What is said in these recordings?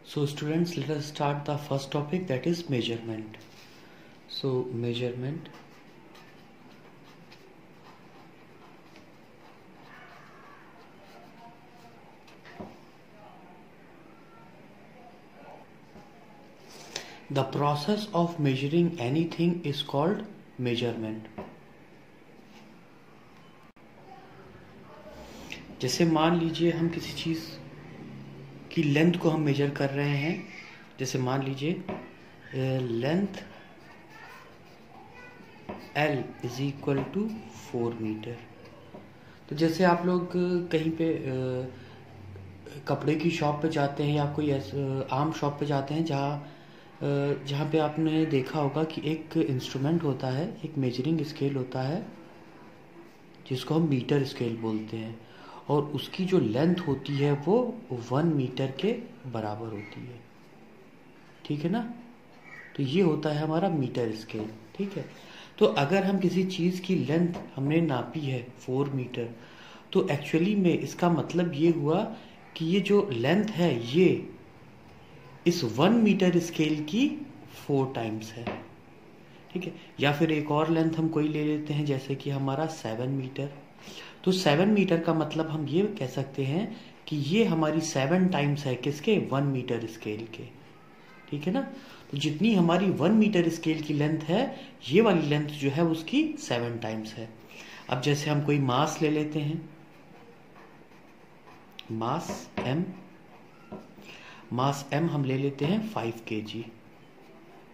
So students, let us start the first topic, that is measurement. So measurement. The process of measuring anything is called measurement. जैसे मान लीजिए हम किसी चीज़ की length को हम मेजर कर रहे हैं, जैसे मान लीजिए length L is equal to 4 metre. तो जैसे आप लोग कहीं पे कपड़े की शॉप पे जाते हैं या कोई आम शॉप पे जाते हैं जहाँ पे आपने देखा होगा कि एक इंस्ट्रूमेंट होता है, एक मेजरिंग स्केल होता है जिसको हम मीटर स्केल बोलते हैं, और उसकी जो लेंथ होती है वो 1 मीटर के बराबर होती है। ठीक है ना। तो ये होता है हमारा मीटर स्केल। ठीक है। तो अगर हम किसी चीज़ की लेंथ हमने नापी है 4 मीटर, तो एक्चुअली में इसका मतलब ये हुआ कि ये जो लेंथ है ये इस 1 मीटर स्केल की 4 टाइम्स है। ठीक है। या फिर एक और लेंथ हम कोई ले लेते हैं, जैसे कि हमारा 7 मीटर। तो 7 मीटर का मतलब हम ये कह सकते हैं कि ये हमारी 7 टाइम्स है किसके, 1 मीटर स्केल के। ठीक है ना। तो जितनी हमारी 1 मीटर स्केल की लेंथ है, ये वाली लेंथ जो है उसकी 7 टाइम्स है। अब जैसे हम कोई मास ले लेते हैं, मास m हम ले लेते हैं 5 kg।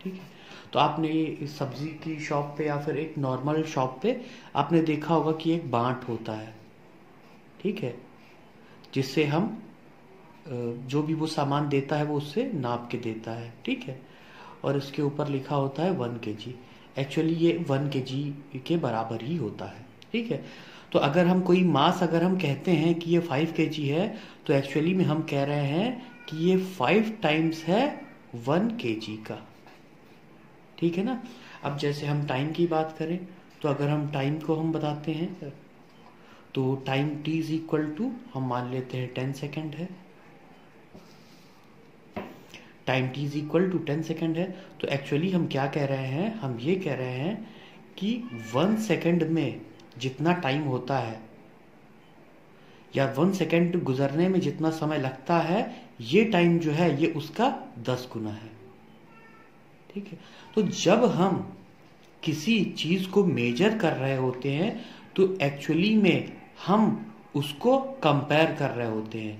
ठीक है। तो आपने इस सब्जी की शॉप पे या फिर एक नॉर्मल शॉप पे आपने देखा होगा कि एक बांट होता है। ठीक है। जिससे हम जो भी वो सामान देता है वो उससे नाप के देता है। ठीक है। और इसके ऊपर लिखा होता है 1 kg। एक्चुअली ये 1 kg के बराबर ही होता है। ठीक है। तो अगर हम कोई मास अगर हम कहते हैं कि ये 5 kg है, तो एक्चुअली में हम कह रहे हैं कि ये 5 टाइम्स है 1 kg का। ठीक है ना। अब जैसे हम टाइम की बात करें, तो अगर हम टाइम को हम बताते हैं, तो time t is equal to हम मान लेते हैं 10 सेकेंड है। Time t is equal to 10 second है। तो एक्चुअली हम क्या कह रहे हैं, हम ये कह रहे हैं कि 1 सेकेंड में जितना टाइम होता है या 1 सेकेंड गुजरने में जितना समय लगता है, ये टाइम जो है ये उसका 10 गुना है। ठीक है। तो जब हम किसी चीज को मेजर कर रहे होते हैं, तो एक्चुअली में हम उसको कंपेयर कर रहे होते हैं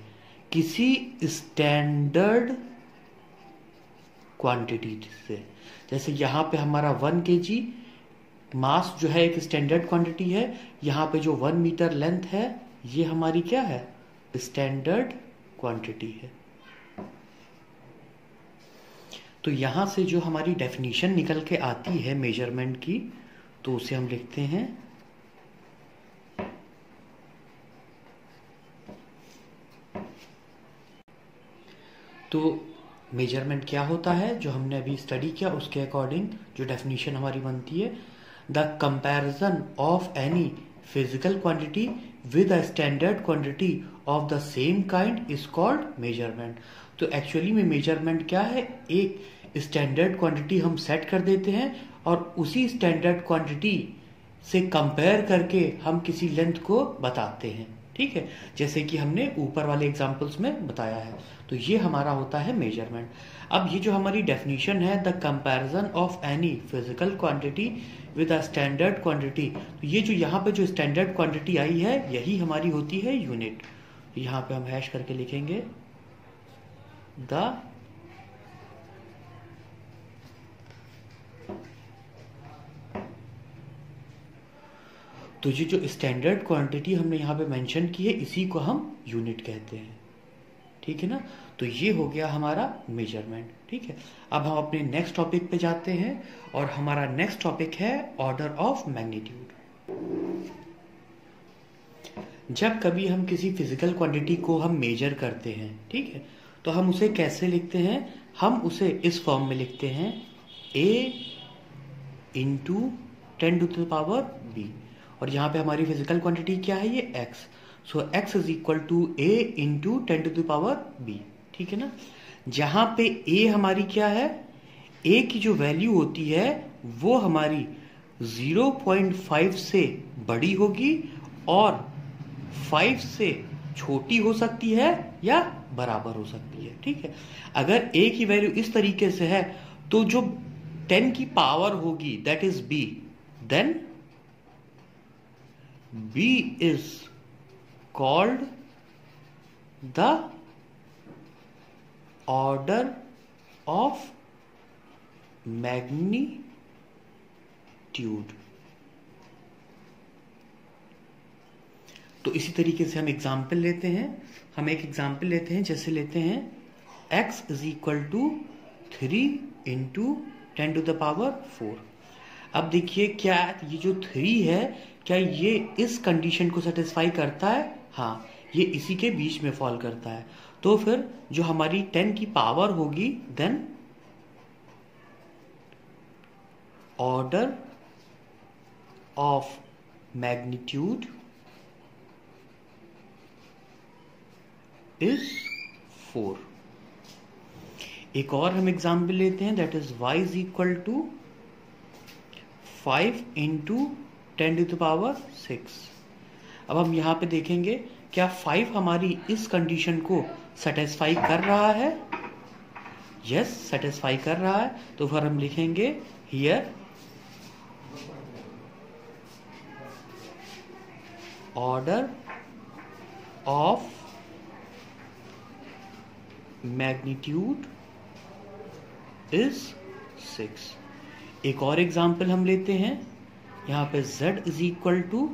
किसी स्टैंडर्ड क्वांटिटी से। जैसे यहां पे हमारा 1 kg मास जो है एक स्टैंडर्ड क्वांटिटी है, यहां पे जो 1 मीटर लेंथ है ये हमारी क्या है, स्टैंडर्ड क्वांटिटी है। तो यहां से जो हमारी डेफिनेशन निकल के आती है मेजरमेंट की, तो उसे हम लिखते हैं तो मेजरमेंट क्या होता है जो हमने अभी स्टडी किया उसके अकॉर्डिंग जो डेफिनेशन हमारी बनती है, the comparison of any physical quantity with a standard quantity of the same kind is called measurement. तो एक्चुअली में मेजरमेंट क्या है, एक स्टैंडर्ड क्वांटिटी हम सेट कर देते हैं और उसी स्टैंडर्ड क्वांटिटी से कंपेयर करके हम किसी लेंथ को बताते हैं। ठीक है। जैसे कि हमने ऊपर वाले एग्जांपल्स में बताया है। तो ये हमारा होता है मेजरमेंट। अब ये जो हमारी डेफिनेशन है, the comparison of any physical quantity with a standard quantity, तो ये जो यहाँ पे जो स्टैंडर्ड क्वांटिटी आई है यही हमारी होती है यूनिट। यहाँ पे हम हैश करके लिखेंगे द तो ये जो स्टैंडर्ड क्वांटिटी हमने यहाँ पे मेंशन की है इसी को हम यूनिट कहते हैं। ठीक है ना। तो ये हो गया हमारा मेजरमेंट। ठीक है। अब हम अपने नेक्स्ट टॉपिक पे जाते हैं और हमारा नेक्स्ट टॉपिक है ऑर्डर ऑफ मैग्नीट्यूड। जब कभी हम किसी फिजिकल क्वांटिटी को हम मेजर करते हैं, ठीक है, तो हम उसे कैसे लिखते हैं, हम उसे इस फॉर्म में लिखते हैं a इंटू 10⁻⁵ और यहाँ पे हमारी फिजिकल क्वांटिटी क्या है, ये x। So x is equal to a into 10⁻⁵। ठीक है ना। जहां पे ए हमारी क्या है, ए की जो वैल्यू होती है वो हमारी 0.5 से बड़ी होगी और 5 से छोटी हो सकती है या बराबर हो सकती है, ठीक है। अगर ए की वैल्यू इस तरीके से है तो जो 10 की पावर होगी that is B, then B is called the order of magnitude. तो इसी तरीके से हम एग्जाम्पल लेते हैं। हम एक एग्जाम्पल लेते हैं, जैसे लेते हैं x is equal to 3 into 10 to the power 4। अब देखिए क्या ये जो 3 है क्या ये इस कंडीशन को सेटिस्फाई करता है? हाँ, ये इसी के बीच में फॉल करता है। तो फिर जो हमारी 10 की पावर होगी then order of magnitude is 4। एक और हम एग्जाम्पल लेते हैं, that is y is equal to 5 into 10 to the power 6। अब हम यहां पे देखेंगे क्या 5 हमारी इस कंडीशन को सेटिस्फाई कर रहा है? यस, सेटिस्फाई कर रहा है। तो फिर हम लिखेंगे here order of magnitude is 6। एक और एग्जाम्पल हम लेते हैं, यहां पे z is equal to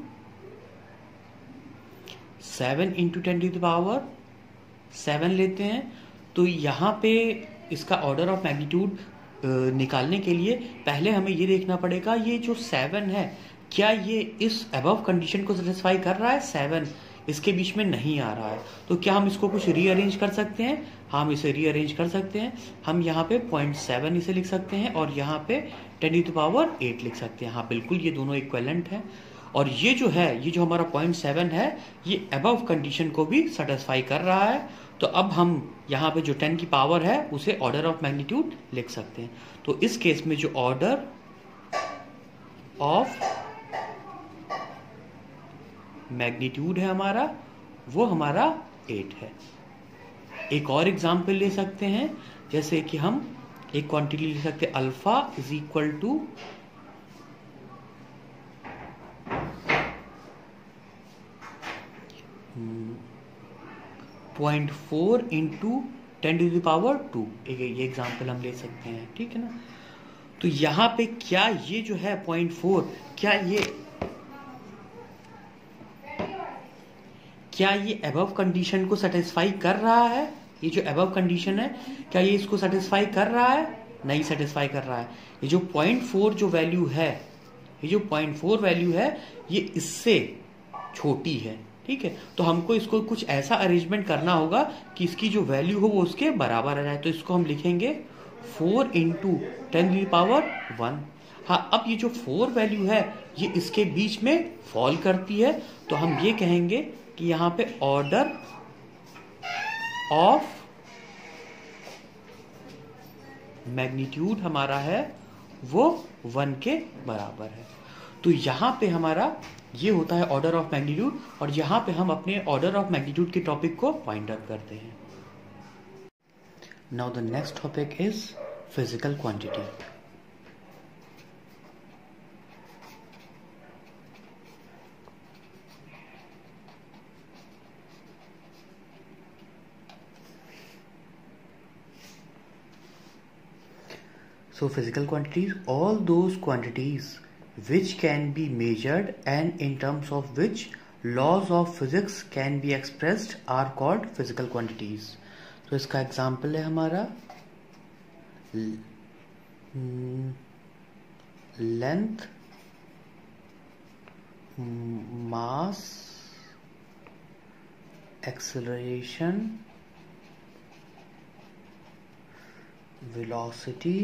7 into 10 to the power 7 लेते हैं। तो यहां पे इसका ऑर्डर ऑफ मैग्नीट्यूड निकालने के लिए पहले हमें ये देखना पड़ेगा ये जो 7 है क्या ये इस अबव कंडीशन को सेटिस्फाई कर रहा है? 7 इसके बीच में नहीं आ रहा है। तो क्या हम इसको कुछ रीअरेंज कर सकते हैं? हम इसे रीअरेंज कर सकते हैं। हम यहाँ पे 0.7 इसे लिख सकते हैं और यहाँ पे 10 टू द पावर 8 लिख सकते हैं। हाँ बिल्कुल, ये दोनों इक्विवेलेंट हैं। और ये जो है, ये जो हमारा 0.7 है, ये अबव कंडीशन को भी सेटिस्फाई कर रहा है। तो अब हम यहाँ पे जो 10 की पावर है उसे ऑर्डर ऑफ मैग्नीट्यूड लिख सकते हैं। तो इस केस में जो ऑर्डर ऑफ मैग्नीट्यूड है हमारा, वो हमारा 8 है। एक और एग्जाम्पल ले सकते हैं, जैसे कि हम एक क्वांटिटी ले सकते हैं alpha is equal to 0.4 into 10 to the power 2। ये एग्जाम्पल हम ले सकते हैं, ठीक है ना। तो यहां पे क्या ये जो है 0.4 क्या ये अबव कंडीशन को सेटिस्फाई कर रहा है? ये जो अबव कंडीशन है क्या ये इसको सेटिस्फाई कर रहा है? नहीं सेटिस्फाई कर रहा है। ये जो 0.4 जो वैल्यू है, ये जो 0.4 वैल्यू है ये इससे छोटी है, ठीक है। तो हमको इसको कुछ ऐसा अरेंजमेंट करना होगा कि इसकी जो वैल्यू हो वो उसके बराबर आ जाए। तो इसको हम लिखेंगे 4 इंटू 10 टू द पावर 1। हाँ, अब ये जो 4 वैल्यू है ये इसके बीच में फॉल करती है। तो हम ये कहेंगे कि यहाँ पे ऑर्डर ऑफ मैग्नीट्यूड हमारा है वो 1 के बराबर है। तो यहां पे हमारा ये होता है ऑर्डर ऑफ मैग्नीट्यूड, और यहां पे हम अपने ऑर्डर ऑफ मैग्नीट्यूड के टॉपिक को पॉइंट आउट करते हैं। Now the next topic is physical quantity. So physical quantities, all those quantities which can be measured and in terms of which laws of physics can be expressed are called physical quantities. तो इसका example है हमारा length, मास, acceleration, velocity,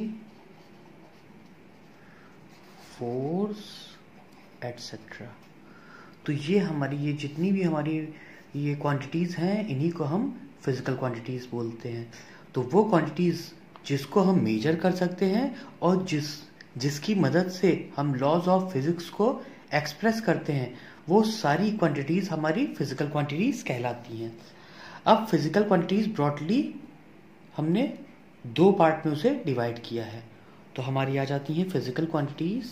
force etcetera. तो ये हमारी ये जितनी भी हमारी ये क्वांटिटीज हैं इन्हीं को हम फिजिकल क्वांटिटीज़ बोलते हैं। तो वो क्वांटिटीज़ जिसको हम मेजर कर सकते हैं और जिसकी मदद से हम लॉज ऑफ फिजिक्स को एक्सप्रेस करते हैं, वो सारी क्वांटिटीज़ हमारी फिजिकल क्वांटिटीज़ कहलाती हैं। अब फिजिकल क्वांटिटीज़ ब्रॉडली हमने 2 पार्ट में उसे डिवाइड किया है। तो हमारी आ जाती हैं physical quantities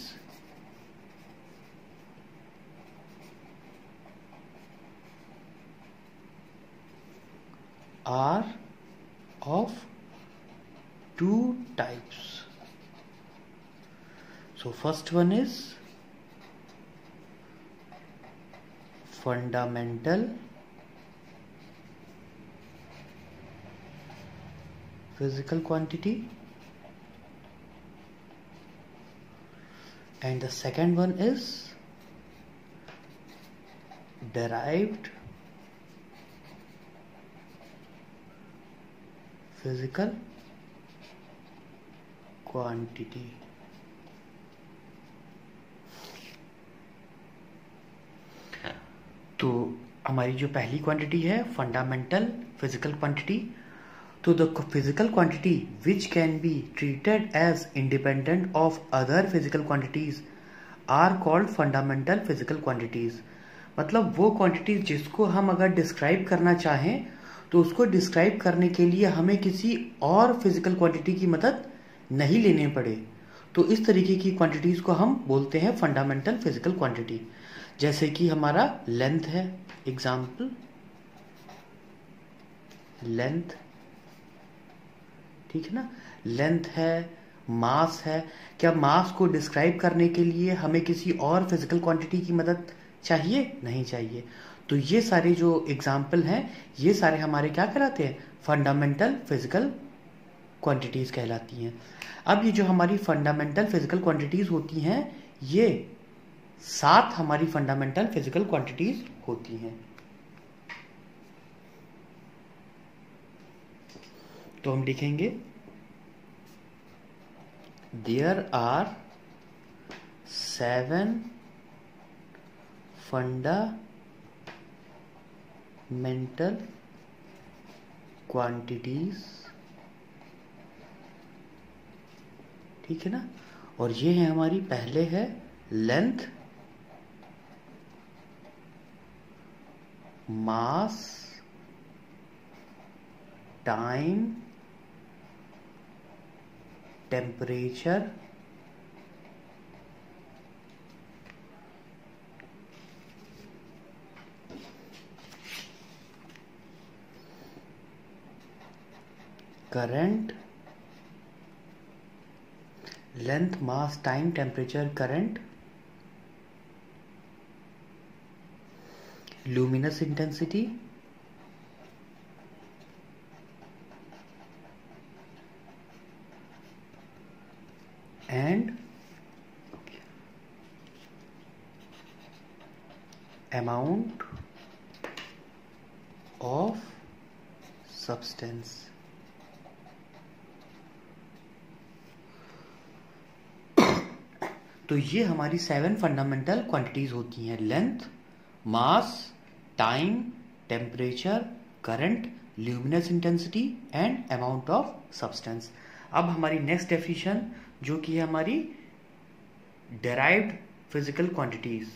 are of 2 types. So first one is fundamental physical quantity, and the second one is derived physical quantity. तो हमारी जो पहली क्वांटिटी है फंडामेंटल फिजिकल क्वांटिटी, तो the physical quantity which can be treated as independent of other physical quantities are called fundamental physical quantities. मतलब वो quantities जिसको हम अगर डिस्क्राइब करना चाहें तो उसको डिस्क्राइब करने के लिए हमें किसी और फिजिकल क्वांटिटी की मदद नहीं लेने पड़े, तो इस तरीके की क्वांटिटीज को हम बोलते हैं फंडामेंटल फिजिकल क्वांटिटी। जैसे कि हमारा लेंथ है, एग्जाम्पल लेंथ, ठीक है ना, लेंथ है, मास है। क्या मास को डिस्क्राइब करने के लिए हमें किसी और फिजिकल क्वांटिटी की मदद चाहिए? नहीं चाहिए। तो ये सारे जो एग्जाम्पल हैं ये सारे हमारे क्या कहलाते हैं? फंडामेंटल फिजिकल क्वांटिटीज कहलाती हैं। अब ये जो हमारी फंडामेंटल फिजिकल क्वांटिटीज होती हैं, ये 7 हमारी फंडामेंटल फिजिकल क्वांटिटीज होती हैं। तो हम लिखेंगे देयर आर 7 fundamental quantities, ठीक है ना। और ये है हमारी, पहले है length, mass, time, temperature, current, length, mass, time, temperature, current, luminous intensity, and amount of substance। तो ये हमारी 7 फंडामेंटल क्वांटिटीज होती हैं, length, mass, time, temperature, current, luminous intensity and amount of substance. अब हमारी नेक्स्ट डेफिनेशन जो कि है हमारी डेराइव्ड फिजिकल क्वांटिटीज।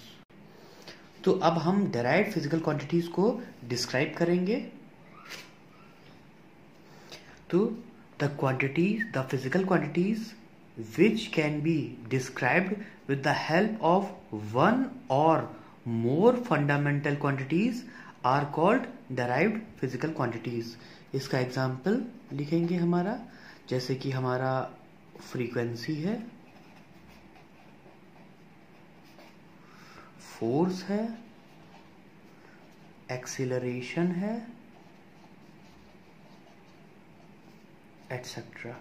तो अब हम डेराइव्ड फिजिकल क्वांटिटीज को डिस्क्राइब करेंगे। तो the physical quantities which can be described with the help of one or more fundamental quantities are called derived physical quantities। इसका एग्जाम्पल लिखेंगे हमारा, जैसे कि हमारा फ्रीक्वेंसी है, फोर्स है, एक्सीलरेशन है, एटसेट्रा।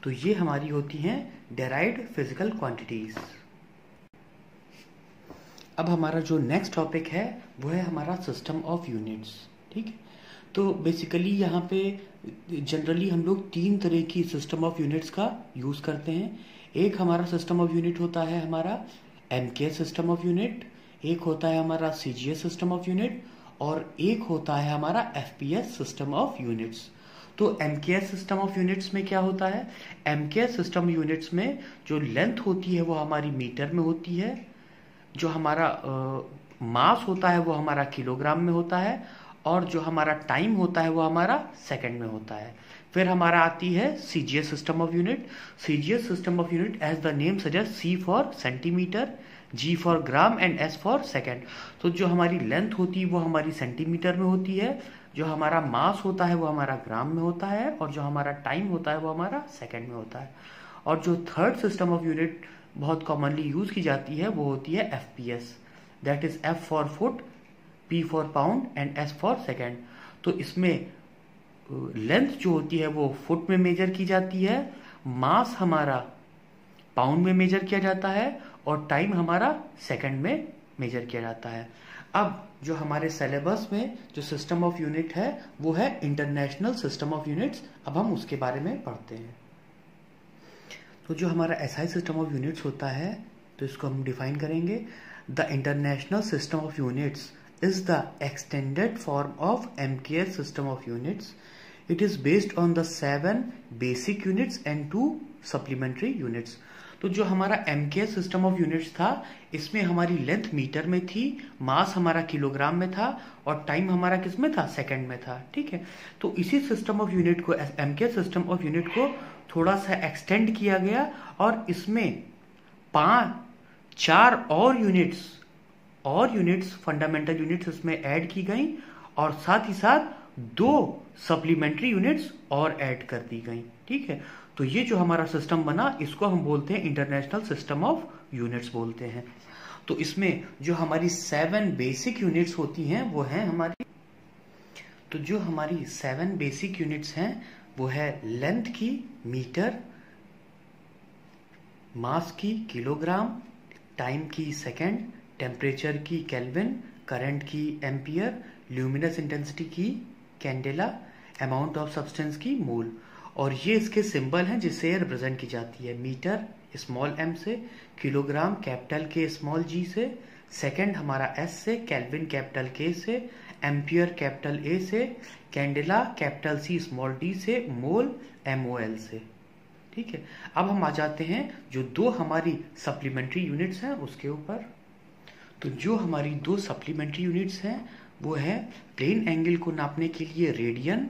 तो ये हमारी होती हैं डेराइव्ड फिजिकल क्वांटिटीज। अब हमारा जो नेक्स्ट टॉपिक है वो है हमारा सिस्टम ऑफ यूनिट्स, ठीक है। तो बेसिकली यहाँ पे जनरली हम लोग 3 तरह की सिस्टम ऑफ यूनिट्स का यूज करते हैं। एक हमारा सिस्टम ऑफ यूनिट होता है हमारा एमकेएस सिस्टम ऑफ यूनिट, एक होता है हमारा सीजीएस सिस्टम ऑफ यूनिट, और एक होता है हमारा एफपीएस सिस्टम ऑफ यूनिट्स। तो एमकेएस सिस्टम ऑफ यूनिट्स में क्या होता है, एमकेएस सिस्टम यूनिट्स में जो लेंथ होती है वो हमारी मीटर में होती है, जो हमारा मास होता है वो हमारा किलोग्राम में होता है, और जो हमारा टाइम होता है वो हमारा सेकंड में होता है। फिर हमारा आती है CGS system of unit. CGS system of unit as the name suggest, C for centimetre, G for gram and S for second. तो जो हमारी लेंथ होती है वो हमारी सेंटीमीटर में होती है, जो हमारा मास होता है वो हमारा ग्राम में होता है, और जो हमारा टाइम होता है वो हमारा सेकंड में होता है। और जो थर्ड सिस्टम ऑफ यूनिट बहुत कॉमनली यूज की जाती है वो होती है FPS, that is F for foot, P for pound and S for second. तो इसमें लेंथ जो होती है वो फुट में मेजर की जाती है, मास हमारा पाउंड में मेजर किया जाता है, और टाइम हमारा सेकंड में मेजर किया जाता है। अब जो हमारे सिलेबस में जो सिस्टम ऑफ यूनिट है वो है इंटरनेशनल सिस्टम ऑफ यूनिट्स। अब हम उसके बारे में पढ़ते हैं। तो जो हमारा एसआई सिस्टम ऑफ यूनिट्स होता है तो इसको हम डिफाइन करेंगे। The international system of units is the extended form of MKS system of units. It is based on the 7 basic units and 2 supplementary units. तो जो हमारा MKS सिस्टम ऑफ यूनिट्स था इसमें हमारी लेंथ मीटर में थी, मास हमारा किलोग्राम में था, और टाइम हमारा किस में था, सेकंड में था। ठीक है, तो इसी सिस्टम ऑफ यूनिट को, MKS सिस्टम ऑफ यूनिट को थोड़ा सा एक्सटेंड किया गया, और इसमें 4 और यूनिट्स फंडामेंटल यूनिट्स इसमें ऐड की गई, और साथ ही साथ 2 सप्लीमेंट्री यूनिट्स और ऐड कर दी गई। ठीक है, तो ये जो हमारा सिस्टम बना इसको हम बोलते हैं इंटरनेशनल सिस्टम ऑफ यूनिट्स बोलते हैं। तो इसमें जो हमारी 7 बेसिक यूनिट्स होती हैं वो हैं हमारी, तो जो हमारी 7 बेसिक यूनिट्स हैं वो है लेंथ की मीटर, मास की किलोग्राम, टाइम की सेकेंड, टेम्परेचर की केल्विन, करंट की एम्पियर, ल्यूमिनस इंटेंसिटी की कैंडेला, अमाउंट ऑफ सब्सटेंस की मोल। और ये इसके सिंबल हैं जिससे रिप्रेजेंट की जाती है। मीटर स्मॉल m से, किलोग्राम कैपिटल के स्मॉल g से, सेकंड हमारा s से, केल्विन कैपिटल k से, एम्पियर कैपिटल a से, candela capital C small d से, मोल MOL से। ठीक है, अब हम आ जाते हैं जो 2 हमारी सप्लीमेंट्री यूनिट्स हैं उसके ऊपर। तो जो हमारी 2 सप्लीमेंट्री यूनिट्स हैं वो है प्लेन एंगल को नापने के लिए रेडियन,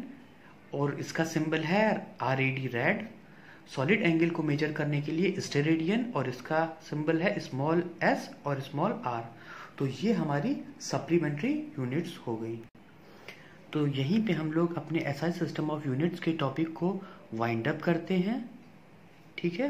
और इसका सिंबल है RAD रेड। सॉलिड एंगल को मेजर करने के लिए स्टेरेडियन, और इसका सिंबल है स्मॉल s और स्मॉल r। तो ये हमारी सप्लीमेंट्री यूनिट्स हो गई। तो यहीं पे हम लोग अपने एसआई सिस्टम ऑफ यूनिट्स के टॉपिक को वाइंड अप करते हैं। ठीक है।